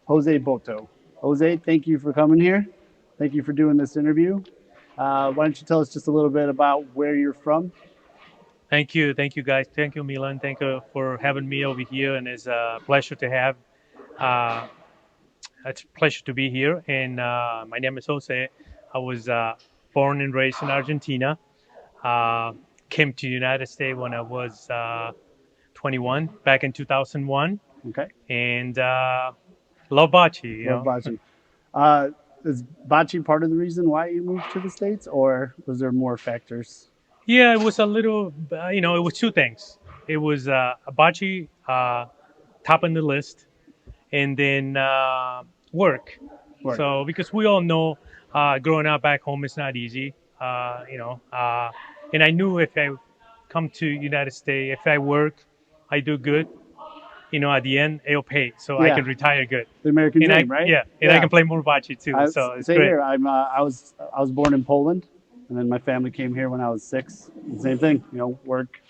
Jose Botto. Jose, thank you for coming here. Thank you for doing this interview. Why don't you tell us just a little bit about where you're from? Thank you, guys. Thank you, Milan. Thank you for having me over here, and it's a pleasure to have. Uh, it's a pleasure to be here. And my name is Jose. I was born and raised in Argentina. Uh, Came to the United States when I was 21, back in 2001, Okay, and love bocce. love bocce. Uh, is bocce part of the reason why you moved to the States, or was there more factors? Yeah, it was a little. It was two things. It was a bocce top on the list, and then work. Work. So because we all know, growing up back home is not easy. And I knew if I come to United States, if I work, I do good. At the end it'll pay, so I Yeah, can retire good. the American And I dream, right? yeah, and I Yeah. can play more bocce too. I So it's same great. here. I was born in Poland, and then my family came here when I was 6. Same thing, work,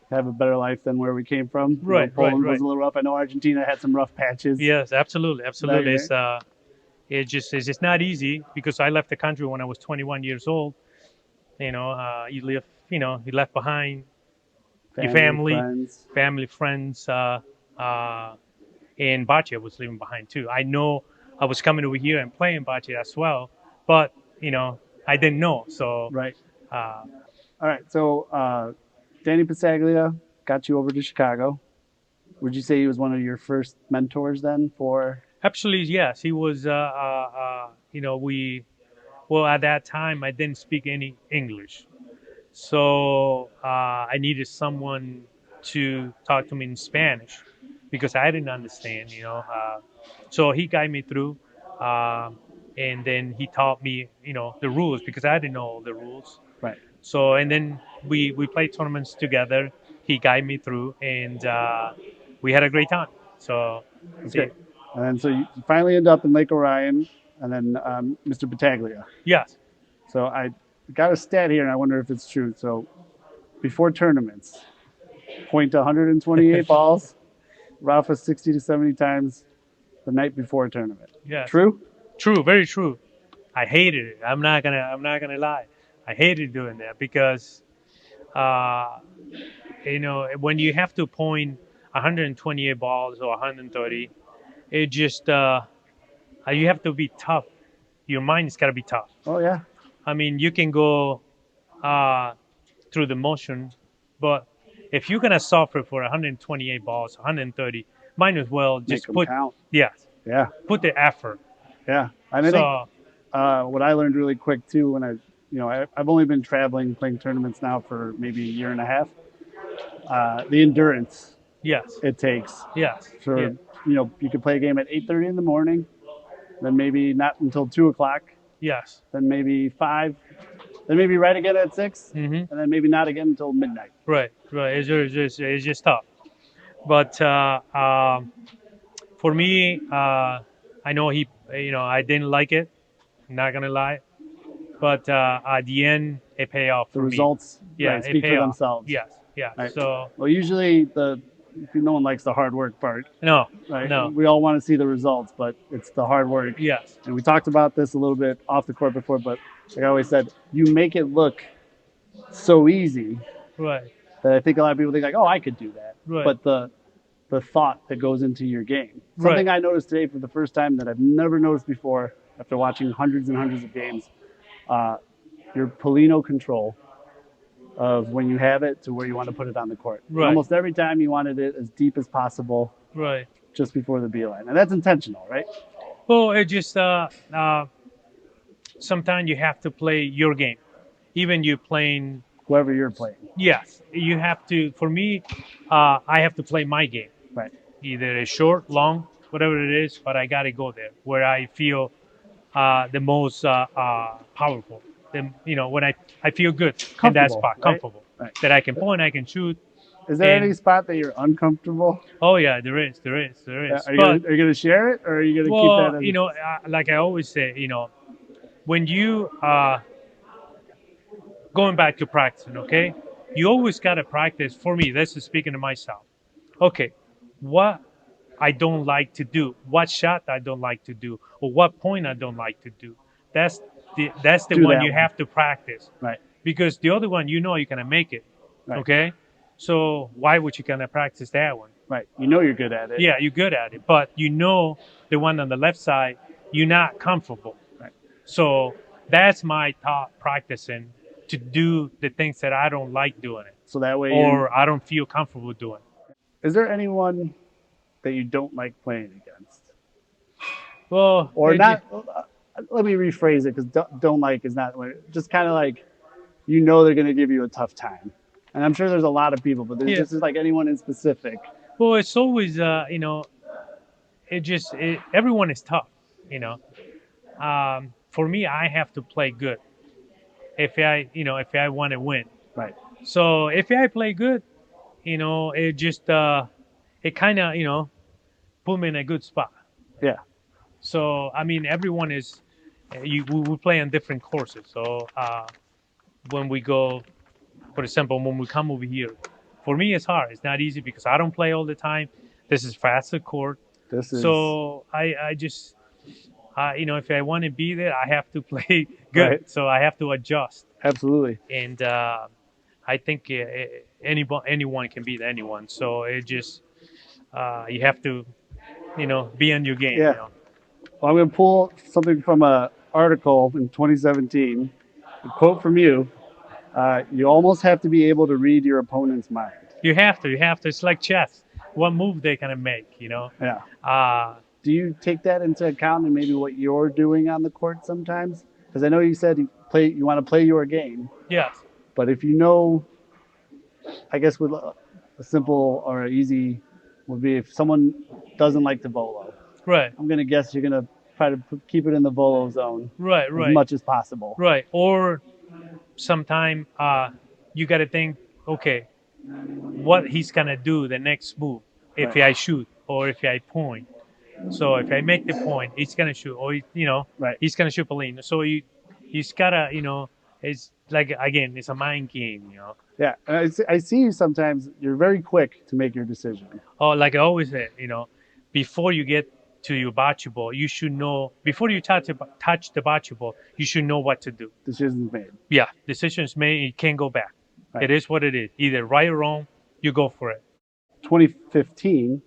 have a better life than where we came from. Right, right, Poland was right. a little rough. I know Argentina had some rough patches Yes, absolutely, back absolutely. there. It's just not easy because I left the country when I was 21 years old. You left behind your Family, family, friends. friends, and bocce I was leaving behind too. I know I was coming over here and playing bocce as well, but I didn't know. So Right. uh, All right. So Danny Pasaglia got you over to Chicago. Would you say he was one of your first mentors then for? actually, yes, he was. At that time I didn't speak any English, so I needed someone to talk to me in Spanish because I didn't understand. So he guided me through, uh, and then he taught me, the rules because I didn't know the rules. Right. So and then we played tournaments together. He guided me through, and we had a great time. So That's see, great. And then so you finally end up in Lake Orion, and then Mr. Battaglia. yes, So I got a stat here, and I wonder if it's true. So before tournaments, point to 128 balls, Rafa 60 to 70 times the night before a tournament. yes, True? true, very true. I hated it. I'm not gonna lie. I hated doing that because uh, when you have to point 128 balls or 130, it just you have to be tough. Your mind's got to be tough. Oh yeah. I mean, you can go uh, through the motion, but if you're gonna suffer for 128 balls, 130, might as well Make just them count. yeah, Yeah. put the effort. Yeah. And I think So what I learned really quick too when I've only been traveling playing tournaments now for maybe a year and a half. The endurance yes, it takes yes, for yeah, you could play a game at 8:30 in the morning, then maybe not until 2 o'clock, yes. then maybe 5, then maybe right again at 6, Hmm. and then maybe not again until midnight. Right, right. It's just tough. But for me, I know I didn't like it. I'm not gonna lie, but at the end, it paid off The for me. results, Yeah, right, it speak paid for off. themselves. Yes, yeah. Right. So Well, usually no one likes the hard work part, no, right? no. We all want to see the results, but it's the hard work. Yes, And we talked about this a little bit off the court before, but like I always said, you make it look so easy right, that I think a lot of people think like, oh, I could do that. right, But the thought that goes into your game. right. Something I noticed today for the first time that I've never noticed before after watching hundreds and hundreds of games. Uh, your Polino control of when you have it to where you want to put it on the court. And Right, almost every time you wanted it as deep as possible right. just before the beeline. And that's intentional, right? Well, it just sometimes you have to play your game. Even you playing, Whoever you're playing. yes, you have to. For me, I have to play my game. Right. Either it's short, long, whatever it is, but I gotta go there where I feel the most powerful. When I feel good in that Comfortable, spot, right? comfortable, Right. that I can point, I can shoot, Is there any and spot that you're uncomfortable? oh yeah, there is. Are you But gonna, are you going to share it, or are you going to keep that well, as? like I always say, when you going back to practicing, okay, you always gotta practice. For me, this is speaking to myself. Okay, what I don't like to do, what shot I don't like to do, or what point I don't like to do. That's that's the Do one that you one. have to practice, Right. because the other one you know you're gonna make it. Right. Okay, so why would you gonna practice that one? Right. You know you're good at it. Yeah, you're good at it, but you know the one on the left side, you're not comfortable. Right. So that's my thought practicing to do the things that I don't like doing it So that way you. or I don't feel comfortable doing. Is there anyone that you don't like playing against? Well, Or not? Let me rephrase it because don't like is not just kind of like you know they're going to give you a tough time. And I'm sure there's a lot of people, but there's yeah. just like anyone in specific. Well, it's always it just everyone is tough. You know, for me, I have to play good if I want to win. Right. So if I play good, it just it kind of put me in a good spot. Yeah. So I mean, everyone is we play on different courses. So when we go, for example, when we come over here, for me it's hard. It's not easy because I don't play all the time. This is faster court. This is So I just if I want to be there, I have to play good. right. So I have to adjust. Absolutely. And I think anyone can beat anyone. So it just you have to be on your game. Yeah. Well, I'm going to pull something from an article in 2017. A quote from you. You almost have to be able to read your opponent's mind. You have to. You have to. It's like chess. What move they gonna make? Yeah. Uh, Do you take that into account and maybe what you're doing on the court sometimes? Because I know you said you want to play your game, yes. but if you know, I guess with a simple or easy would be if someone doesn't like the volo, Right. I'm gonna guess you're gonna try to keep it in the volo zone Right. as Right. much as possible. Right. Or sometime you got to think, okay, what he's gonna do the next move if Right. I shoot or if I point. So if I make the point, he's gonna shoot, or Right. he's gonna shoot Pauline. So you just gotta it's like again, it's a mind game. Yeah, and I see you sometimes. You're very quick to make your decision. Oh, like I always said, before you get to your bocce ball, you should know before you touch the bocce ball, you should know what to do. Decisions made. Yeah, decisions made. You can't go back. Right. It is what it is. Either right or wrong, you go for it. 2015,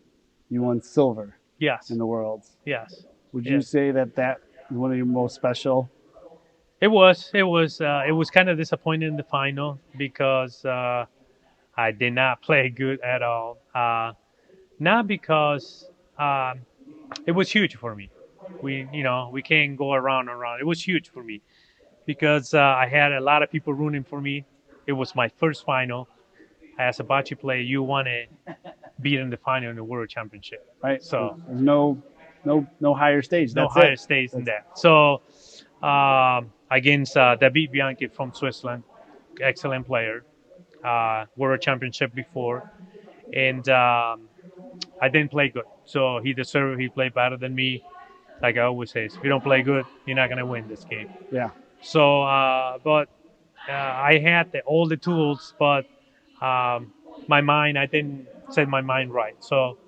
you won silver Yes. in the Worlds. Yes. Would you Yes. say that is one of your most special? It was. It was kind of disappointing in the final because I did not play good at all. Not because it was huge for me. We can't go around and around. It was huge for me because I had a lot of people rooting for me. It was my first final as a bocce player. You want to be in the final in the World Championship, Right. so there's no higher stage. no That's higher it. stage than that. So against David Bianchi from Switzerland, excellent player, World Championship before, and I didn't play good. So he deserved. He played better than me. Like I always say, if you don't play good, you're not gonna win this game. Yeah. So, but I had all the tools, but my mind, I didn't set my mind right. So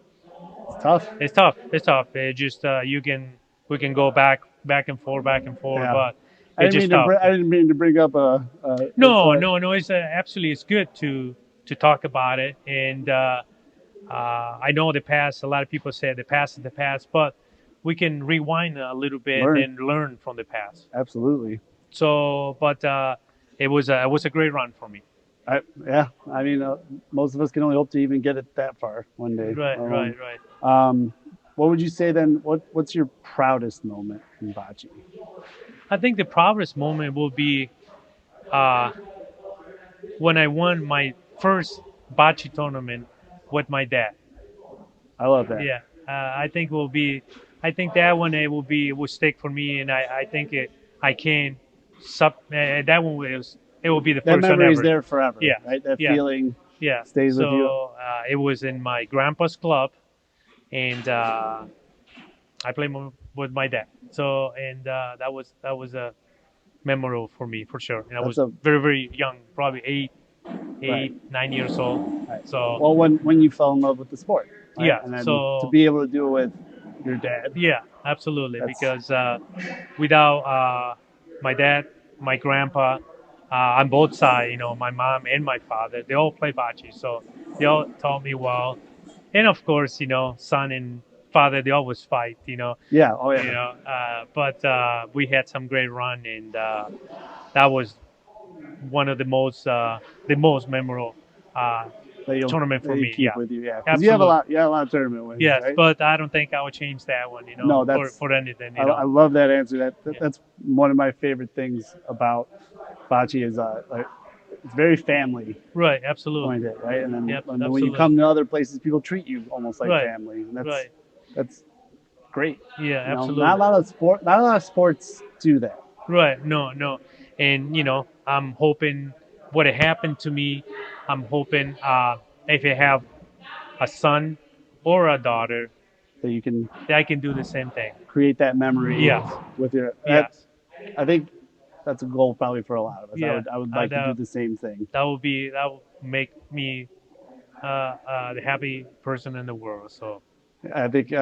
It's tough. it's tough. It's tough. It just we can go back and forth, Yeah. but it's just tough. I didn't mean to bring up No, no, no. It's absolutely it's good to talk about it, and I know the past. A lot of people say the past is the past, but we can rewind a little bit Learn. and learn from the past. Absolutely. So, but it was a great run for me. Yeah. I mean, most of us can only hope to even get it that far one day. Right, or right, one. right. What would you say then? What's your proudest moment in bocce? I think the proudest moment will be uh, when I won my first bocce tournament with my dad. I love that. Yeah, I think will be. I think that one it will stick for me, and I think I can that one it will be the That first one memory is ever. there forever. Yeah, Right. That yeah. feeling Yeah, stays with you. so it was in my grandpa's club, and I played with my dad. So and that was a memorable for me for sure. And I That's was very young, probably Right. 8, 9 years old. Right. So Well, when you fell in love with the sport, right, yeah, and then to so be able to do it with your dad, yeah, absolutely. that's Because without my dad, my grandpa, on both sides, my mom and my father, they all play bocce, so they all taught me well. And of course, son and father, they always fight, yeah. Oh yeah. but we had some great run, and that was one of the most memorable uh, tournament That for you me. keep Yeah, with you, yeah, because absolutely. you have a lot of tournament wins, Yes, right? but I don't think I would change that one, No, for anything, I love that answer. Yeah. That's one of my favorite things about bocce is like, it's very family Right, absolutely. oriented, right? Yep, And then when you absolutely. come to other places, people treat you almost like Right, family, and right. that's great. Yeah, Not a absolutely. lot of not a lot of sports do that. Right, no, no. And, I'm hoping what happened to me, I'm hoping if I have a son or a daughter, That you can that I can do the same thing. create that memory Yes, with your that. yes. I think that's a goal probably for a lot of us. Yeah, I would like to do that, the same thing. that will make me the happy person in the world. So, I think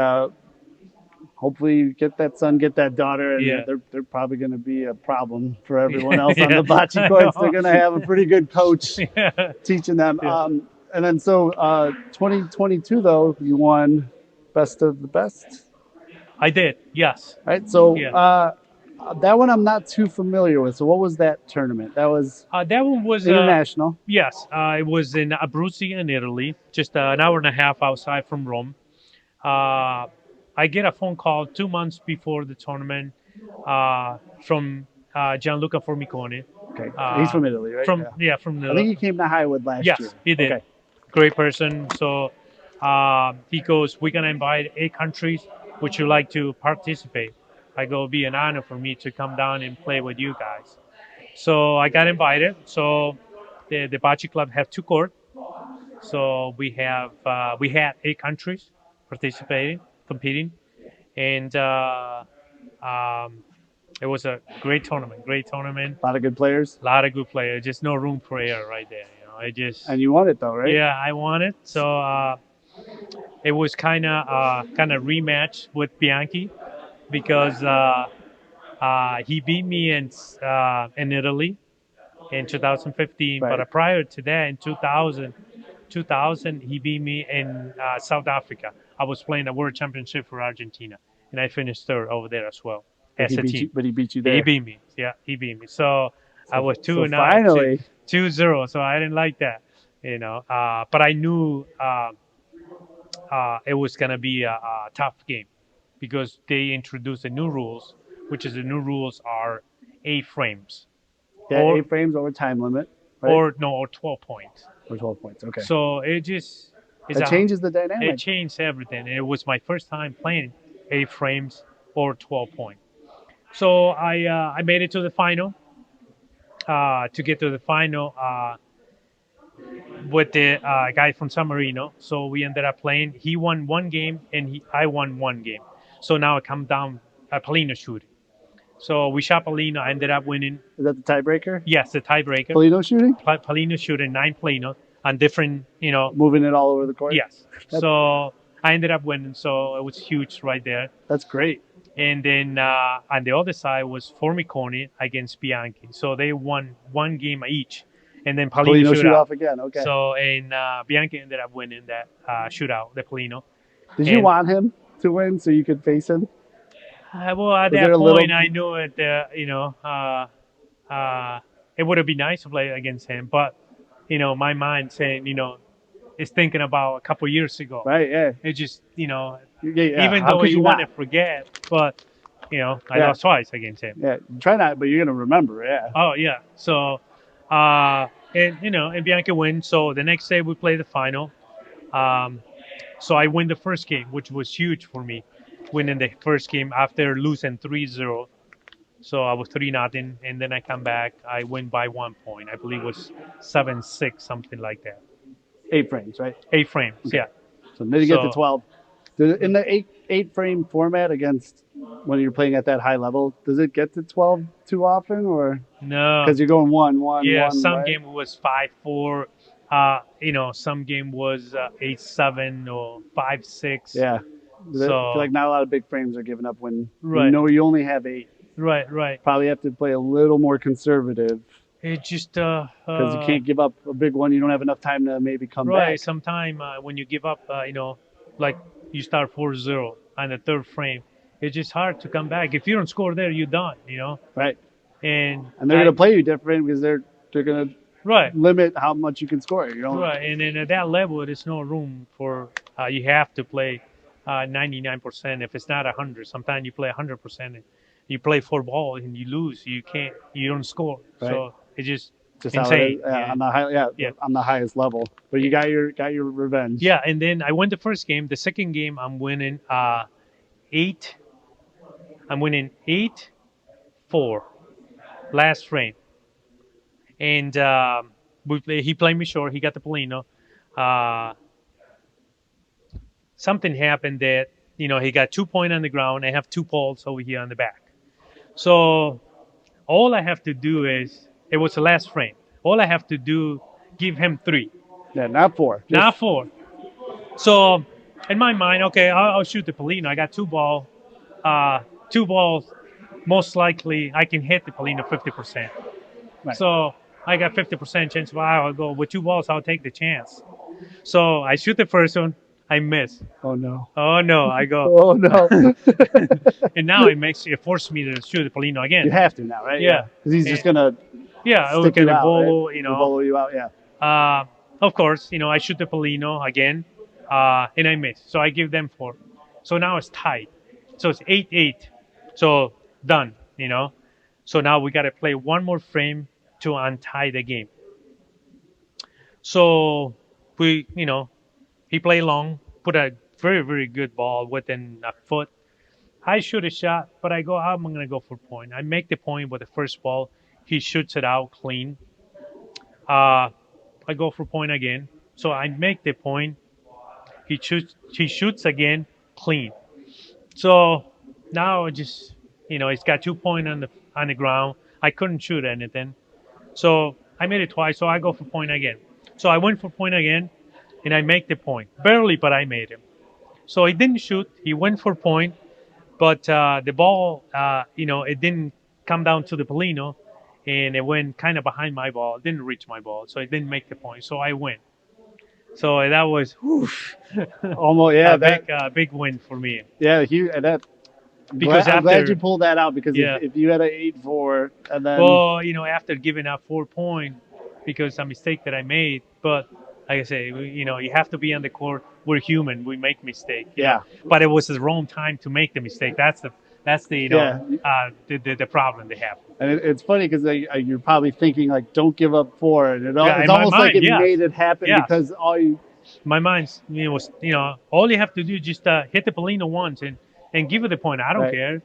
hopefully you get that son, get that daughter, and yeah. they're probably going to be a problem for everyone else on Yeah, the bocce I courts. They're know. going to have a pretty good coach Yeah, teaching them. yeah. And then so 2022 though, you won best of the best, I did. Yes. right? So Yeah. that one I'm not too familiar with. So what was that tournament? That was That one was international. yes. It was in Abruzzi in Italy, just an hour and a half outside from Rome. Uh, I get a phone call 2 months before the tournament from Gianluca Formicone. Okay, he's Uh, from Italy, right? from Yeah. yeah, from I think the he came to Highwood last year. yes, he did. Okay, Great person. So he goes, "We're gonna invite 8 countries. Would you like to participate?" I go, "It'd be an honor for me to come down and play with you guys." So I got invited. So the Bocce Club have 2 court. So we had 8 countries participating, competing, and um, it was a great tournament. Great tournament. a lot of good players, A lot of good players. Just no room for error right there. It just and you won it though, right? yeah, I won it. So it was kind of rematch with Bianchi because he beat me in Italy in 2015. Right. But prior to that, in 2000, he beat me in South Africa. I was playing a World Championship for Argentina, and I finished third over there as well as a team. But he beat you He there. beat me. Yeah, he beat me. So I was So 2-9, finally, 2-0. So I didn't like that, but I knew it was gonna be a tough game because they introduced the new rules, which is the new rules are 8 frames yeah, or 8 frames over time limit, right? or no or 12 points. Or 12 points. Okay, So it just is that changes the it dynamic. changed everything. And it was my first time playing 8 frames or 12 point. So I made it to the final. To get to the final with the guy from San Marino. So we ended up playing. He won one game and I won one game. So now it come down Polino shooting. So we shot Polino. I ended up winning. Is that the tiebreaker? Yes, the tiebreaker. Polino shooting, Polino shooting 9 Polino on different, moving it all over the court. yes. So I ended up winning. So it was huge right there. That's great. And then on the other side was Formiconi against Bianchi. So they won one game each. And then Polino Polino shoot shoot out. off again. Okay. So and Bianchi ended up winning that shootout, the Polino. Did you And want him to win so you could face him? well, at Was there that a little? point, I knew it. It would have been nice to play against him, but my mind saying, is thinking about a couple years ago. Right. Yeah. It just, Yeah. Yeah. even How though could you you want not? to forget, but I Yeah. lost twice against him. Yeah. Try not, but you're gonna remember. Yeah. Oh yeah. So, and Bianca wins. So the next day we play the final. Um, so I win the first game, which was huge for me, winning the first game after losing 3-0. So I was 3-0, and then I come back. I win by 1 point. I believe it was 7-6, something like that. 8 frames, right? 8 frames. Okay. Yeah. So then you get to So 12. In the eight frame format against when you're playing at that high level, does it get to 12 too often, or No. because you're going one, one, Yeah, one, some right? game was 5-4. Some game was 8-7 or 5-6. Yeah. I feel So like not a lot of big frames are giving up when you right, know you only have 8. right. Probably have to play a little more conservative It just because you can't give up a big one. You don't have enough time to maybe come right. back. Sometime when you give up, like you start 4-0 on the third frame, it's just hard to come back. If you don't score there, you're done. Right. And And they're going I to play you different because they're going to right. limit how much you can score. You don't. Right, and then at that level, there's no room for you have to play 99%. If it's not 100, sometimes you play 100%. And you play four ball and you lose. You don't score. Right. So it's just Just how it is insane. Yeah, on the high, yeah, yeah, on the highest level. But you got your revenge. yeah. And then I won the first game. The second game, I'm winning 8. I'm winning 8-4 last frame, and he played me short. He got the Polino. Uh, Something happened that he got 2 point on the ground. I have 2 balls over here on the back. So all I have to do is it was the last frame. All I have to do give him 3, Yeah, not 4. not Just 4. So in my mind, okay, I'll shoot the Polino. I got 2 balls. 2 balls. Most likely I can hit the Polino 50%. right. So I got 50% chance. Wow, I'll go with 2 balls. I'll take the chance. So I shoot the first one. I miss. Oh no. Oh no, I go. Oh no. And now it forced me to shoot the Polino again. You have to now, right? Yeah. Because he's just gonna Yeah, I stick look at you the out, bolo, right? Bolo you out. Yeah. Of course, I shoot the Polino again, and I miss. So I give them 4. So now it's tied. So it's 8-8. So done. So now we got to play one more frame to untie the game. So he played long, put a very, very good ball within a foot. I shoot a shot, but I go, I'm going to go for point. I make the point with the first ball. He shoots it out clean. I go for point again. So I make the point. He shoots again clean. So now he's got 2 point on the ground. I couldn't shoot anything. So I made it twice. So I go for point again. So I went for point again, and I make the point barely, but I made him. So he didn't shoot. He went for point, but the ball, it didn't come down to the Polino, and it went kind of behind my ball. It didn't reach my ball, so it didn't make the point. So I win. So that was Almost. Yeah. a big win for me. Yeah. That. Because I'm glad after you pulled that out because yeah, if you had an 8-4 and then well, after giving up 4 point because a mistake that I made, but like I say, you have to be on the court. We're human. We make mistakes. Yeah. But it was the wrong time to make the mistake. That's the the problem they have. And it's funny because you're probably thinking like, don't give up 4, and Yeah, it's in my almost like mind, it yes. made it happen Yes. because all you. My mind's was all you have to do is just hit the Polino once and give it the point. I don't Right. care,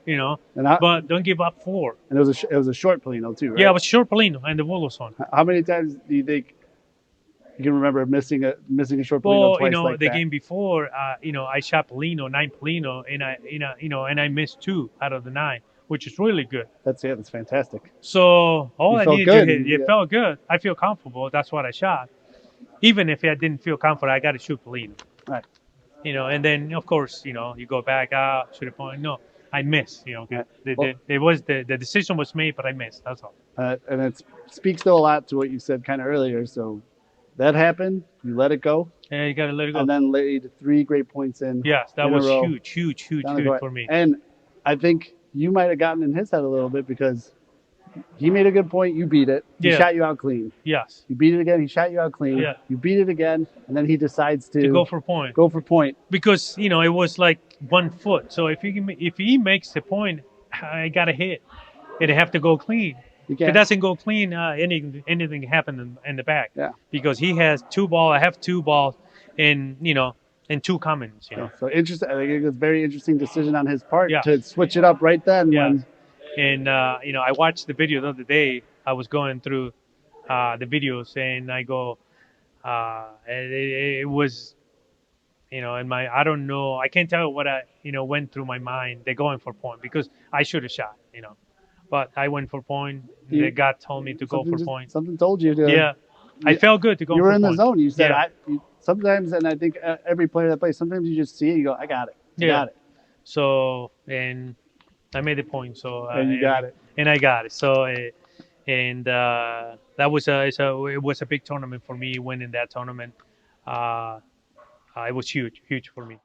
And but don't give up 4. and it was a short Polino too, right? Yeah, it was short Polino and the Volos on. How many times do you think you can remember missing a short Polino Well, twice like the that? game before, I shot Polino 9 Polino, and I missed 2 out of the 9, which is really good. That's it. That's fantastic. So all You I felt needed good. to hit, it Yeah. felt good. I feel comfortable. That's what I shot. Even if I didn't feel comfortable, I got to shoot Polino. Right. And then of course, you go back out, shoot a point. No, I missed. Yeah. The decision was made, but I missed. That's all. And it speaks to a lot to what you said kind of earlier. So that happened. You let it go, Yeah, you got to let it go. and then laid 3 great points in. Yes, that in a was row. huge Down the court. for me. And I think you might have gotten in his head a little bit because he made a good point. You beat it. He Yeah. shot you out clean. Yes, You beat it again. He shot you out clean. Yeah. You beat it again, and then he decides to to go for point. go for point. Because it was like 1 foot. So if he makes the point, I got to hit. It have to go clean. You If can't. it doesn't go clean, anything can happen in the back. Yeah. Because he has 2 balls, I have 2 balls, and 2 commons. So interesting. I think it was a very interesting decision on his part Yeah. to switch it up right then. Yeah. When, And I watched the video the other day. I was going through the videos, and I go, it was And I don't know, I can't tell what I went through my mind. They're going for point because I should have shot. But I went for point. The You, God told me to go for point. something told you to. Yeah, I felt good to go You were for in the point. zone. You said Yeah, sometimes, and I think every player that plays, sometimes you just see it. You go, I got it. I yeah. got it, So and I made the point. So and you got it. and I got it. So and that was it was a big tournament for me. Winning that tournament, it was huge, huge for me.